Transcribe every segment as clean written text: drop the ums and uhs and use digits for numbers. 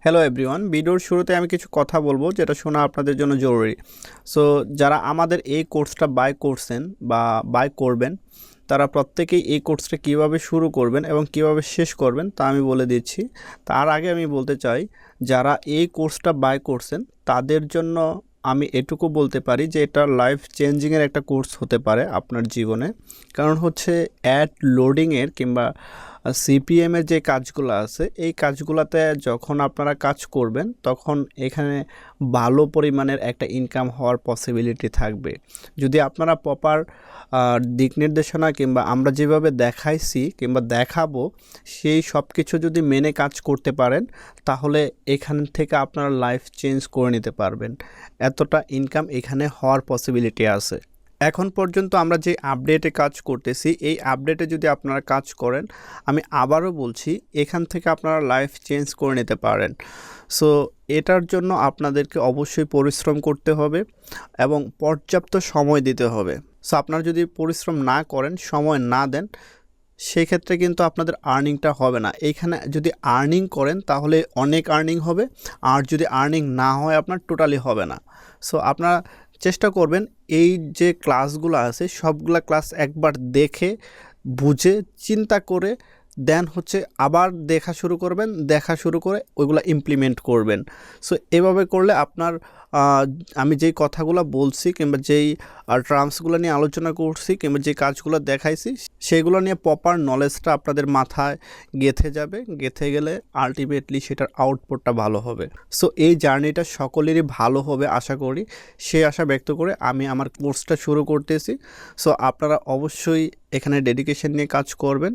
Hello everyone, ভিডিওর শুরুতে আমি কিছু কথা বলবো যেটা শোনা আপনাদের জন্য জরুরি। সো যারা আমাদের এই কোর্সটা বাই করছেন বা বাই করবেন, তারা প্রত্যেকেই এই কোর্সটা কিভাবে শুরু করবেন এবং কিভাবে শেষ করবেন তা আমি বলে দিচ্ছি। তার আগে আমি বলতে চাই, যারা এই কোর্সটা বাই করছেন তাদের জন্য আমি এটুকু বলতে পারি যে এটা লাইফ চেঞ্জিংয়ের একটা কোর্স হতে পারে আপনার জীবনে। কারণ হচ্ছে অ্যাড লোডিংয়ের কিংবা সিপিএমের যে কাজগুলো আছে এই কাজগুলোতে যখন আপনারা কাজ করবেন তখন এখানে ভালো পরিমাণের একটা ইনকাম হওয়ার পসিবিলিটি থাকবে যদি আপনারা প্রপার দিক নির্দেশনা কিংবা আমরা যেভাবে দেখাইছি কিংবা দেখাবো সেই সব কিছু যদি মেনে কাজ করতে পারেন, তাহলে এখান থেকে আপনারা লাইফ চেঞ্জ করে নিতে পারবেন। এতটা ইনকাম এখানে হওয়ার পসিবিলিটি আছে। এখন পর্যন্ত আমরা যে আপডেটে কাজ করতেছি এই আপডেটে যদি আপনারা কাজ করেন, আমি আবারও বলছি, এখান থেকে আপনারা লাইফ চেঞ্জ করে নিতে পারেন। সো এটার জন্য আপনাদেরকে অবশ্যই পরিশ্রম করতে হবে এবং পর্যাপ্ত সময় দিতে হবে। সো আপনারা যদি পরিশ্রম না করেন, সময় না দেন, সেই ক্ষেত্রে কিন্তু আপনাদের আর্নিংটা হবে না। এইখানে যদি আর্নিং করেন তাহলে অনেক আর্নিং হবে, আর যদি আর্নিং না হয় আপনার টোটালি হবে না। সো আপনারা চেষ্টা করবেন এই যে ক্লাসগুলো আছে সবগুলা ক্লাস একবার দেখে বুঝে চিন্তা করে দেন হচ্ছে আবার দেখা শুরু করবেন, দেখা শুরু করে ওইগুলো ইমপ্লিমেন্ট করবেন। সো এভাবে করলে আপনার আমি যেই কথাগুলো বলছি কিংবা যেই টার্মসগুলো নিয়ে আলোচনা করছি কিংবা যে কাজগুলো দেখাইছি সেগুলো নিয়ে প্রপার নলেজটা আপনাদের মাথায় গেঁথে যাবে। গেঁথে গেলে আলটিমেটলি সেটার আউটপুটটা ভালো হবে। সো এই জার্নিটা সকলেরই ভালো হবে আশা করি। সেই আশা ব্যক্ত করে আমি আমার কোর্সটা শুরু করতেছি। সো আপনারা অবশ্যই এখানে ডেডিকেশন নিয়ে কাজ করবেন,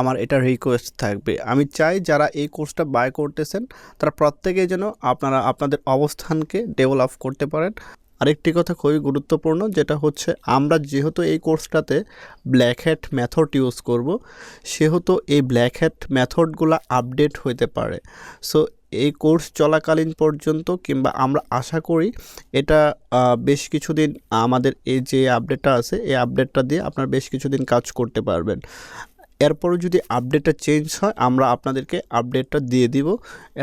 আমার এটা রিকোয়েস্ট থাকবে। আমি চাই যারা এই কোর্সটা বাই করতেছেন তারা প্রত্যেকেই যেন আপনারা আপনাদের অবস্থানকে ডেভেলপ করতে পারেন। আরেকটি কথা খুবই গুরুত্বপূর্ণ, যেটা হচ্ছে আমরা যেহেতু এই কোর্সটাতে ব্ল্যাক হ্যাট মেথড ইউজ করব, সেহেতু এই ব্ল্যাক হ্যাট মেথডগুলো আপডেট হতে পারে। সো এই কোর্স চলাকালীন পর্যন্ত কিংবা আমরা আশা করি এটা বেশ কিছুদিন আমাদের এই যে আপডেটটা আছে এই আপডেটটা দিয়ে আপনারা বেশ কিছুদিন কাজ করতে পারবেন। এরপরও যদি আপডেটটা চেঞ্জ হয় আমরা আপনাদেরকে আপডেটটা দিয়ে দিব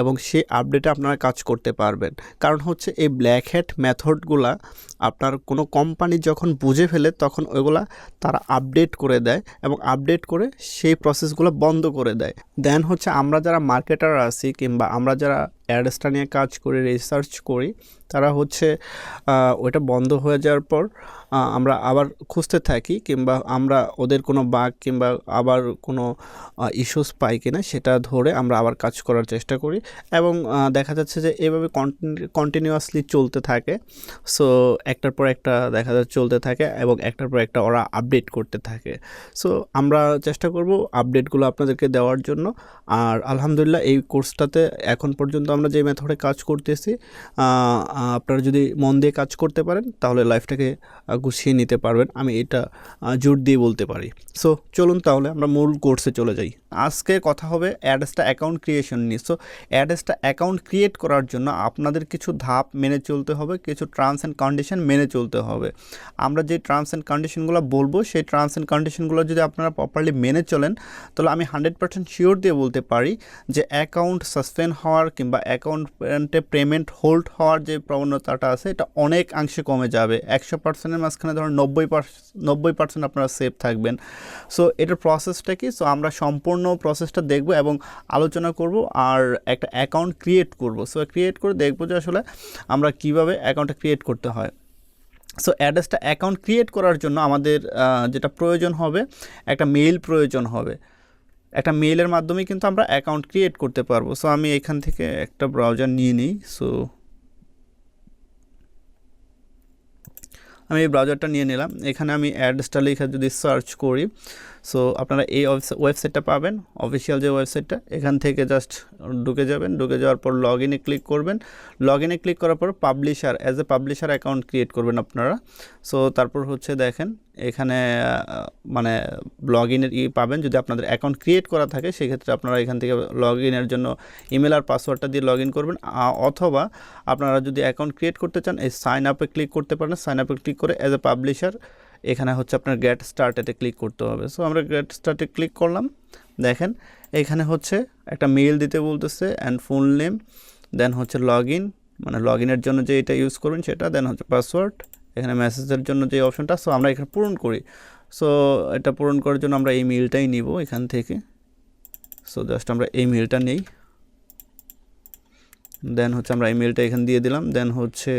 এবং সেই আপডেটে আপনারা কাজ করতে পারবেন। কারণ হচ্ছে এই ব্ল্যাক হ্যাট মেথডগুলা আপনার কোনো কোম্পানি যখন বুঝে ফেলে তখন ওইগুলা তারা আপডেট করে দেয় এবং আপডেট করে সেই প্রসেসগুলো বন্ধ করে দেয়। দেন হচ্ছে আমরা যারা মার্কেটার আছি কিংবা আমরা যারা অ্যাডসটা নিয়ে কাজ করি, রিসার্চ করি, তারা হচ্ছে ওইটা বন্ধ হয়ে যাওয়ার পর আমরা আবার খুঁজতে থাকি কিংবা আমরা ওদের কোনো বাগ কিংবা আবার কোনো ইস্যুস পাই কিনা সেটা ধরে আমরা আবার কাজ করার চেষ্টা করি এবং দেখা যাচ্ছে যে এভাবে কন্টিনিউয়াসলি চলতে থাকে। সো একটার পর একটা দেখা যাচ্ছে চলতে থাকে এবং একটার পর একটা ওরা আপডেট করতে থাকে। সো আমরা চেষ্টা করব আপডেটগুলো আপনাদেরকে দেওয়ার জন্য। আর আলহামদুলিল্লাহ এই কোর্সটাতে এখন পর্যন্ত আমরা যে মেথডে কাজ করতেছি, আপনারা যদি মন দিয়ে কাজ করতে পারেন তাহলে লাইফটাকে গুছিয়ে নিতে পারবেন, আমি এটা জোর দিয়ে বলতে পারি। সো চলুন তাহলে আমরা মূল কোর্সে চলে যাই। আজকে কথা হবে অ্যাডসটা অ্যাকাউন্ট ক্রিয়েশন নিয়ে। সো অ্যাডসটা অ্যাকাউন্ট ক্রিয়েট করার জন্য আপনাদের কিছু ধাপ মেনে চলতে হবে, কিছু টার্মস অ্যান্ড কন্ডিশন মেনে চলতে হবে। আমরা যে টার্মস অ্যান্ড কন্ডিশনগুলো বলবো সেই টার্মস অ্যান্ড কন্ডিশনগুলো যদি আপনারা প্রপারলি মেনে চলেন তাহলে আমি 100% শিওর দিয়ে বলতে পারি যে অ্যাকাউন্ট সাসপেন্ড হওয়ার কিংবা অ্যাকাউন্টে পেমেন্ট হোল্ড হওয়ার যে প্রবণতাটা আছে এটা অনেকাংশে কমে যাবে। 100%-এর মাঝখানে ধরুন 90% আপনারা সেফ থাকবেন। সো এটার প্রসেসটা কি? সো আমরা সম্পূর্ণ প্রসেসটা দেখব এবং আলোচনা করব আর একটা অ্যাকাউন্ট ক্রিয়েট করব। সো ক্রিয়েট করে দেখব যে আসলে আমরা কিভাবে অ্যাকাউন্টটা ক্রিয়েট করতে হয়। সো অ্যাড্রেসটা অ্যাকাউন্ট ক্রিয়েট করার জন্য আমাদের যেটা প্রয়োজন হবে, একটা মেইল প্রয়োজন হবে। একটা মেইলের মাধ্যমে কিন্তু আমরা অ্যাকাউন্ট ক্রিয়েট করতে পারবো। সো আমি এখান থেকে একটা ব্রাউজার নিয়ে নিই। সো আমি এই ব্রাউজারটা নিয়ে নিলাম। এখানে আমি অ্যাড্রেসটা লিখে যদি সার্চ করি, সো আপনারা এই ওয়েবসাইটটা পাবেন, অফিসিয়াল যে ওয়েবসাইটটা। এখান থেকে জাস্ট ঢুকে যাবেন, ঢুকে যাওয়ার পর লগ ইনে ক্লিক করবেন। লগ ইনে ক্লিক করার পর publisher, as a publisher account create করবেন আপনারা। সো তারপর হচ্ছে দেখেন এখানে মানে লগ ইনের পাবেন। যদি আপনাদের অ্যাকাউন্ট ক্রিয়েট করা থাকে সেক্ষেত্রে আপনারা এখান থেকে লগ ইনের জন্য ইমেল আর পাসওয়ার্ডটা দিয়ে লগ ইন করবেন, অথবা আপনারা যদি অ্যাকাউন্ট ক্রিয়েট করতে চান এই সাইন আপে ক্লিক করতে পারেন। সাইন আপে ক্লিক করে অ্যাজ এ পাবলিশার এখানে হচ্ছে আপনার গেট স্টার্টেতে ক্লিক করতে হবে। সো আমরা গেট স্টার্টে ক্লিক করলাম। দেখেন এখানে হচ্ছে একটা মেইল দিতে বলতেছে অ্যান্ড ফুল নেম। দেন হচ্ছে লগ ইন, মানে লগ ইনের জন্য যে এটা ইউজ করবেন সেটা, দেন হচ্ছে পাসওয়ার্ড, এখানে মেসেজের জন্য যে অপশনটা, সো আমরা এখানে পূরণ করি। সো এটা পূরণ করার জন্য আমরা এই মেইলটাই নিব এখান থেকে। সো জাস্ট আমরা এই মেইলটা নেই, দেন হচ্ছে আমরা এই মেইলটা এখানে দিয়ে দিলাম, দেন হচ্ছে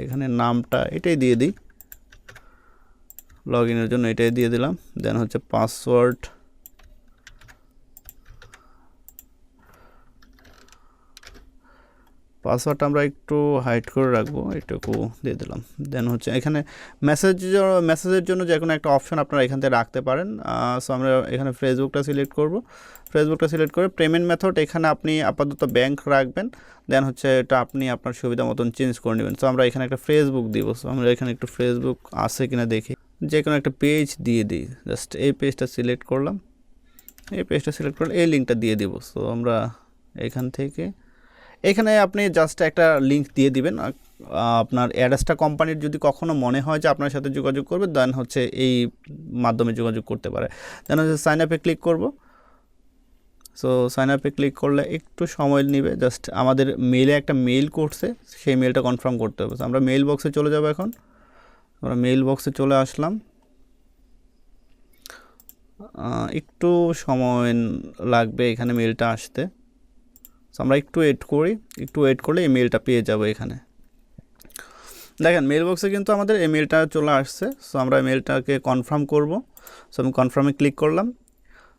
এখানে নামটা এটাই দিয়ে দিই, লগ ইনের জন্য এটাই দিয়ে দিলাম, দেন হচ্ছে পাসওয়ার্ড, পাসওয়ার্ডটা আমরা একটু হাইড করে রাখবো, এটুকু দিয়ে দিলাম। দেন হচ্ছে এখানে মেসেজের জন্য যে কোনো একটা অপশন আপনারা এখান থেকে রাখতে পারেন। সো আমরা এখানে ফেসবুকটা সিলেক্ট করব, ফেসবুকটা সিলেক্ট করে পেমেন্ট মেথড এখানে আপনি আপাতত ব্যাংক রাখবেন, দেন হচ্ছে এটা আপনি আপনার সুবিধা মতন চেঞ্জ করে নেবেন। সো আমরা এখানে একটা ফেসবুক দিব, সো আমরা এখানে একটু ফেসবুক আছে কিনা দেখি, যে কোনো একটা পেজ দিয়ে দিই, জাস্ট এই পেজটা সিলেক্ট করলাম, এই পেজটা সিলেক্ট করলে এই লিঙ্কটা দিয়ে দিব। সো আমরা এখান থেকে এখানে আপনি জাস্ট একটা লিঙ্ক দিয়ে দিবেন, আপনার অ্যাড্রেসটা কোম্পানির যদি কখনো মনে হয় যে আপনার সাথে যোগাযোগ করবে, দেন হচ্ছে এই মাধ্যমে যোগাযোগ করতে পারে। দেন হচ্ছে সাইন আপে ক্লিক করব। সো সাইন আপে ক্লিক করলে একটু সময় নেবে, জাস্ট আমাদের মেইলে একটা মেইল করছে, সেই মেইলটা কনফার্ম করতে হবে। আমরা মেইল বক্সে চলে যাব, এখন আমরা মেইল বক্সে চলে আসলাম, একটু সময় লাগবে এখানে মেইলটা আসতে। সো আমরা একটু ওয়েট করি, একটু ওয়েট করলে এই মেইলটা পেয়ে যাব। এখানে দেখেন মেইল বক্সে কিন্তু আমাদের এই মেইলটা চলে আসছে। সো আমরা মেইলটাকে কনফার্ম করব। সো আমি কনফার্মে ক্লিক করলাম।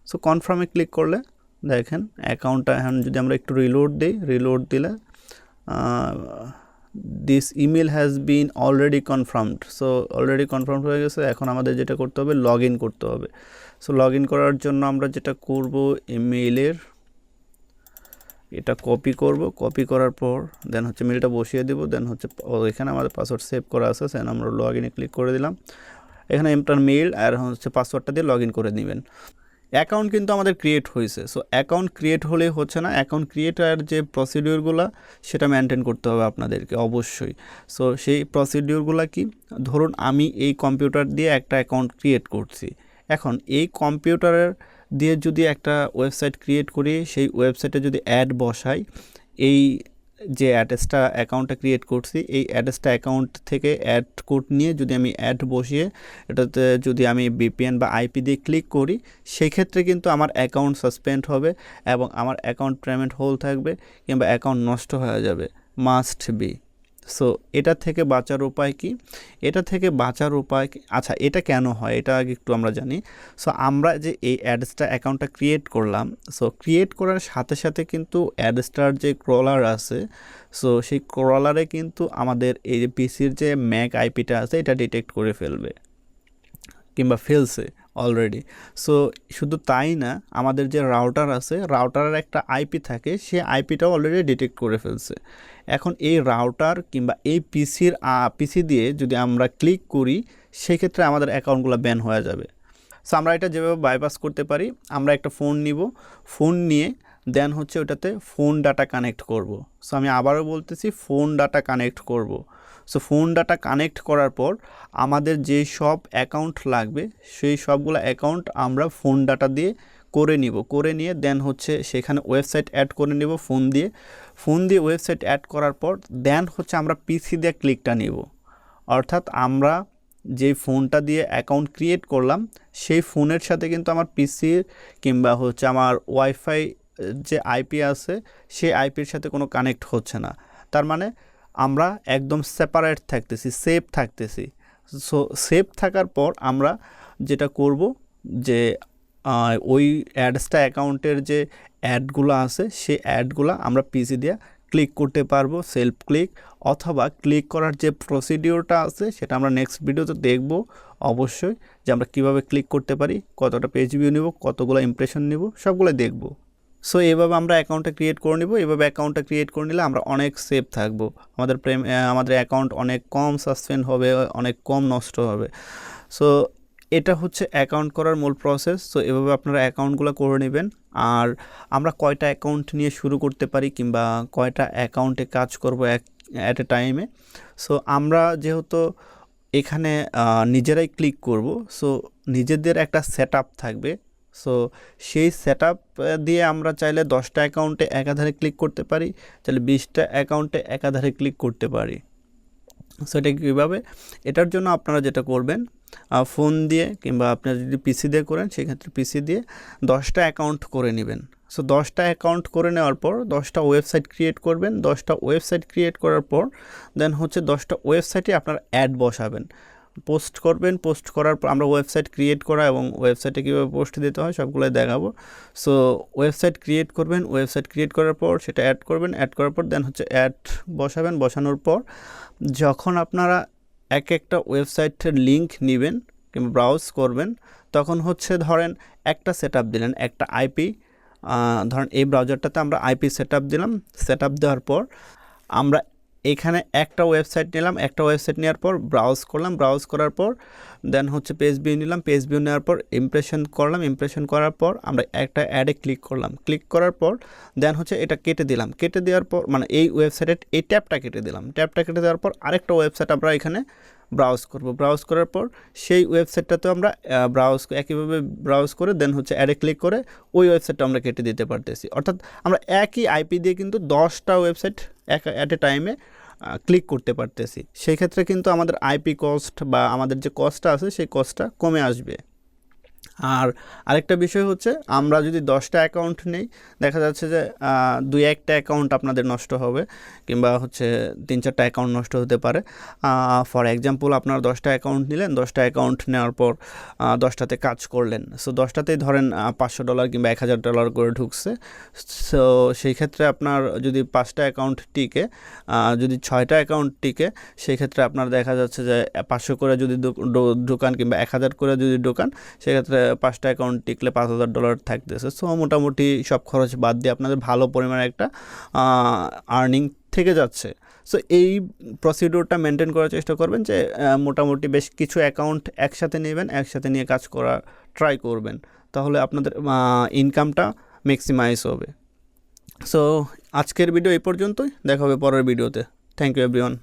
সো কনফার্মে ক্লিক করলে দেখেন অ্যাকাউন্টটা এখন যদি আমরা একটু রিলোড দিই, রিলোড দিলে this email has been already confirmed. So already confirm হয়ে গেছে। এখন আমাদের যেটা করতে হবে, লগ ইন করতে হবে। সো লগ ইন করার জন্য আমরা যেটা করব, ইমেইলের এটা কপি করব, কপি করার পর দেন হচ্ছে মেলটা বসিয়ে দেব, দেন হচ্ছে এখানে আমাদের পাসওয়ার্ড সেভ করা আছে, সেন আমরা লগ ইনে ক্লিক করে দিলাম। এখানে এন্টার মেইল আর হচ্ছে পাসওয়ার্ডটা দিয়ে লগ ইন করে নেবেন। অ্যাকাউন্ট কিন্তু আমাদের ক্রিয়েট হয়েছে। সো অ্যাকাউন্ট ক্রিয়েট হলেই হচ্ছে না, অ্যাকাউন্ট ক্রিয়েটার যে প্রসিডিওরগুলো সেটা মেনটেন করতে হবে আপনাদেরকে অবশ্যই। সো সেই প্রসিডিওরগুলো কি, ধরুন আমি এই কম্পিউটার দিয়ে একটা অ্যাকাউন্ট ক্রিয়েট করছি, এখন এই কম্পিউটারের দিয়ে যদি একটা ওয়েবসাইট ক্রিয়েট করি, সেই ওয়েবসাইটে যদি অ্যাড বসাই, এই যে অ্যাড্রেসটা অ্যাকাউন্টটা ক্রিয়েট করছি, এই অ্যাড্রেসটা অ্যাকাউন্ট থেকে অ্যাড কোড নিয়ে যদি আমি অ্যাড বসিয়ে এটাতে যদি আমি বিপিএন বা আইপি দিয়ে ক্লিক করি, সেই ক্ষেত্রে কিন্তু আমার অ্যাকাউন্ট সাসপেন্ড হবে এবং আমার অ্যাকাউন্ট পেমেন্ট হোল থাকবে কিংবা অ্যাকাউন্ট নষ্ট হয়ে যাবে, মাস্ট বি। সো এটা থেকে বাঁচার উপায় কি, এটা থেকে বাঁচার উপায় আচ্ছা এটা কেন হয় এটা আগে একটু আমরা জানি। সো আমরা যে এই অ্যাডসটা অ্যাকাউন্টটা ক্রিয়েট করলাম, সো ক্রিয়েট করার সাথে সাথে কিন্তু অ্যাডসটার যে ক্রলার আছে, সো সেই ক্রলারে কিন্তু আমাদের এই যে পিসির যে ম্যাক আইপিটা আছে এটা ডিটেক্ট করে ফেলবে কিংবা ফেলছে অলরেডি। সো শুধু তাই না, আমাদের যে রাউটার আছে, রাউটারের একটা আইপি থাকে, সে আইপিটাও অলরেডি ডিটেক্ট করে ফেলছে। এখন এই রাউটার কিংবা এই পিসি দিয়ে যদি আমরা ক্লিক করি, সেক্ষেত্রে আমাদের অ্যাকাউন্টগুলো ব্যান হয়ে যাবে। সো আমরা এটা যেভাবে বাইপাস করতে পারি, আমরা একটা ফোন নিব, ফোন নিয়ে দেন হচ্ছে ওটাতে ফোন ডাটা কানেক্ট করব। সো আমি আবারও বলতেছি, ফোন ডাটা কানেক্ট করব। সো ফোন ডাটা কানেক্ট করার পর আমাদের যে সব অ্যাকাউন্ট লাগবে, সেই সবগুলো অ্যাকাউন্ট আমরা ফোন ডাটা দিয়ে করে নিব, করে নিয়ে দেন হচ্ছে সেখানে ওয়েবসাইট অ্যাড করে নেব ফোন দিয়ে ওয়েবসাইট অ্যাড করার পর দেন হচ্ছে আমরা পিসি দিয়ে ক্লিকটা নিব। অর্থাৎ আমরা যে ফোনটা দিয়ে অ্যাকাউন্ট ক্রিয়েট করলাম, সেই ফোনের সাথে কিন্তু আমার পিসির কিংবা হচ্ছে আমার ওয়াইফাই যে আইপি আছে, সেই আইপির সাথে কোনো কানেক্ট হচ্ছে না। তার মানে আমরা একদম সেপারেট থাকতেছি, সেফ থাকতেছি। সো সেফ থাকার পর আমরা যেটা করব যে ওই অ্যাডসটা অ্যাকাউন্টের যে অ্যাডগুলো আছে, সেই অ্যাডগুলো আমরা পিসি দিয়ে ক্লিক করতে পারবো, সেলফ ক্লিক, অথবা ক্লিক করার যে প্রসিডিওরটা আছে সেটা আমরা নেক্সট ভিডিওতে দেখব অবশ্যই, যে আমরা কীভাবে ক্লিক করতে পারি, কতটা পেজ ভিউ নেব, কতগুলো ইমপ্রেশন নেব, সবগুলো দেখব। সো এভাবে আমরা অ্যাকাউন্টটা ক্রিয়েট করে নেব। এভাবে অ্যাকাউন্টটা ক্রিয়েট করে নিলে আমরা অনেক সেফ থাকবো, আমাদের অ্যাকাউন্ট অনেক কম সাসপেন্ড হবে, অনেক কম নষ্ট হবে। সো এটা হচ্ছে অ্যাকাউন্ট করার মূল প্রসেস। সো এভাবে আপনারা অ্যাকাউন্টগুলো করে নেবেন। আর আমরা কয়টা অ্যাকাউন্ট নিয়ে শুরু করতে পারি কিংবা কয়টা অ্যাকাউন্টে কাজ করব অ্যাট এ টাইমে। সো আমরা যেহেতু এখানে নিজেরাই ক্লিক করব, সো নিজেদের একটা সেট আপ থাকবে। সো সেই সেটআপ দিয়ে আমরা চাইলে 10টা অ্যাকাউন্টে একাধারে ক্লিক করতে পারি, চাইলে 20টা অ্যাকাউন্টে একাধারে ক্লিক করতে পারি। সো এটা কীভাবে, এটার জন্য আপনারা যেটা করবেন, ফোন দিয়ে কিংবা আপনারা যদি পিসি দিয়ে করেন সেক্ষেত্রে পিসি দিয়ে 10টা অ্যাকাউন্ট করে নেবেন। সো 10টা অ্যাকাউন্ট করে নেওয়ার পর 10টা ওয়েবসাইট ক্রিয়েট করবেন। 10টা ওয়েবসাইট ক্রিয়েট করার পর দেন হচ্ছে 10টা ওয়েবসাইটে আপনার অ্যাড বসাবেন, পোস্ট করবেন। পোস্ট করার পর আমরা ওয়েবসাইট ক্রিয়েট করা এবং ওয়েবসাইটে কীভাবে পোস্ট দিতে হয় সবগুলোই দেখাবো। সো ওয়েবসাইট ক্রিয়েট করবেন, ওয়েবসাইট ক্রিয়েট করার পর সেটা অ্যাড করবেন, অ্যাড করার পর দেন হচ্ছে অ্যাড বসাবেন। বসানোর পর যখন আপনারা এক একটা ওয়েবসাইটের লিঙ্ক নেবেন কিংবা ব্রাউজ করবেন, তখন হচ্ছে ধরেন একটা সেটআপ দিলেন, একটা আইপি, ধরেন এই ব্রাউজারটাতে আমরা আইপি সেটআপ দিলাম। সেটআপ দেওয়ার পর আমরা এখানে একটা ওয়েবসাইট নিলাম, একটা ওয়েবসাইট নেওয়ার পর ব্রাউজ করলাম, ব্রাউজ করার পর দেন হচ্ছে পেজ ভিউ নিলাম, পেজ ভিউ নেওয়ার পর ইমপ্রেশন করলাম, ইমপ্রেশন করার পর আমরা একটা অ্যাডে ক্লিক করলাম, ক্লিক করার পর দেন হচ্ছে এটা কেটে দিলাম, কেটে দেওয়ার পর মানে এই ওয়েবসাইটের এই ট্যাবটা কেটে দিলাম, ট্যাবটা কেটে দেওয়ার পর আরেকটা ওয়েবসাইট আমরা এখানে ব্রাউজ করব। ব্রাউজ করার পর সেই ওয়েবসাইটটাতেও আমরা একইভাবে ব্রাউজ করে দেন হচ্ছে অ্যাডে ক্লিক করে ওই ওয়েবসাইটটা আমরা কেটে দিতে পারতেছি। অর্থাৎ আমরা একই আইপি দিয়ে কিন্তু 10টা ওয়েবসাইট অ্যাট এ টাইমে ক্লিক করতে পারতেছি। সেই ক্ষেত্রে কিন্তু আমাদের আইপি কস্ট বা আমাদের যে কস্টটা আছে সেই কস্টটা কমে আসবে। আর আরেকটা বিষয় হচ্ছে, আমরা যদি 10টা অ্যাকাউন্ট নেই, দেখা যাচ্ছে যে 2-1টা অ্যাকাউন্ট আপনাদের নষ্ট হবে কিংবা হচ্ছে 3-4টা অ্যাকাউন্ট নষ্ট হতে পারে। ফর এক্সাম্পল আপনারা 10টা অ্যাকাউন্ট নিলেন, 10টা অ্যাকাউন্ট নেওয়ার পর 10টাতে কাজ করলেন। সো 10টাতেই ধরেন $500 কিংবা $1000 করে ঢুকছে। সো সেই ক্ষেত্রে আপনার যদি 5টা অ্যাকাউন্ট টিকে, যদি 6টা অ্যাকাউন্ট টিকে, সেই ক্ষেত্রে আপনার দেখা যাচ্ছে যে 500 করে যদি ঢোকান কিংবা 1000 করে যদি ঢোকান, সেক্ষেত্রে 5টা অ্যাকাউন্ট টিকলে $5000 থাকতেছে। সো মোটামুটি সব খরচ বাদ দিয়ে আপনাদের ভালো পরিমাণে একটা আর্নিং থেকে যাচ্ছে। সো এই প্রসিডিউরটা মেনটেন করার চেষ্টা করবেন যে মোটামুটি বেশ কিছু অ্যাকাউন্ট একসাথে নেবেন, একসাথে নিয়ে কাজ করা ট্রাই করবেন, তাহলে আপনাদের ইনকামটা ম্যাক্সিমাইজ হবে। সো আজকের ভিডিও এই পর্যন্তই, দেখা হবে পরের ভিডিওতে। Thank you everyone.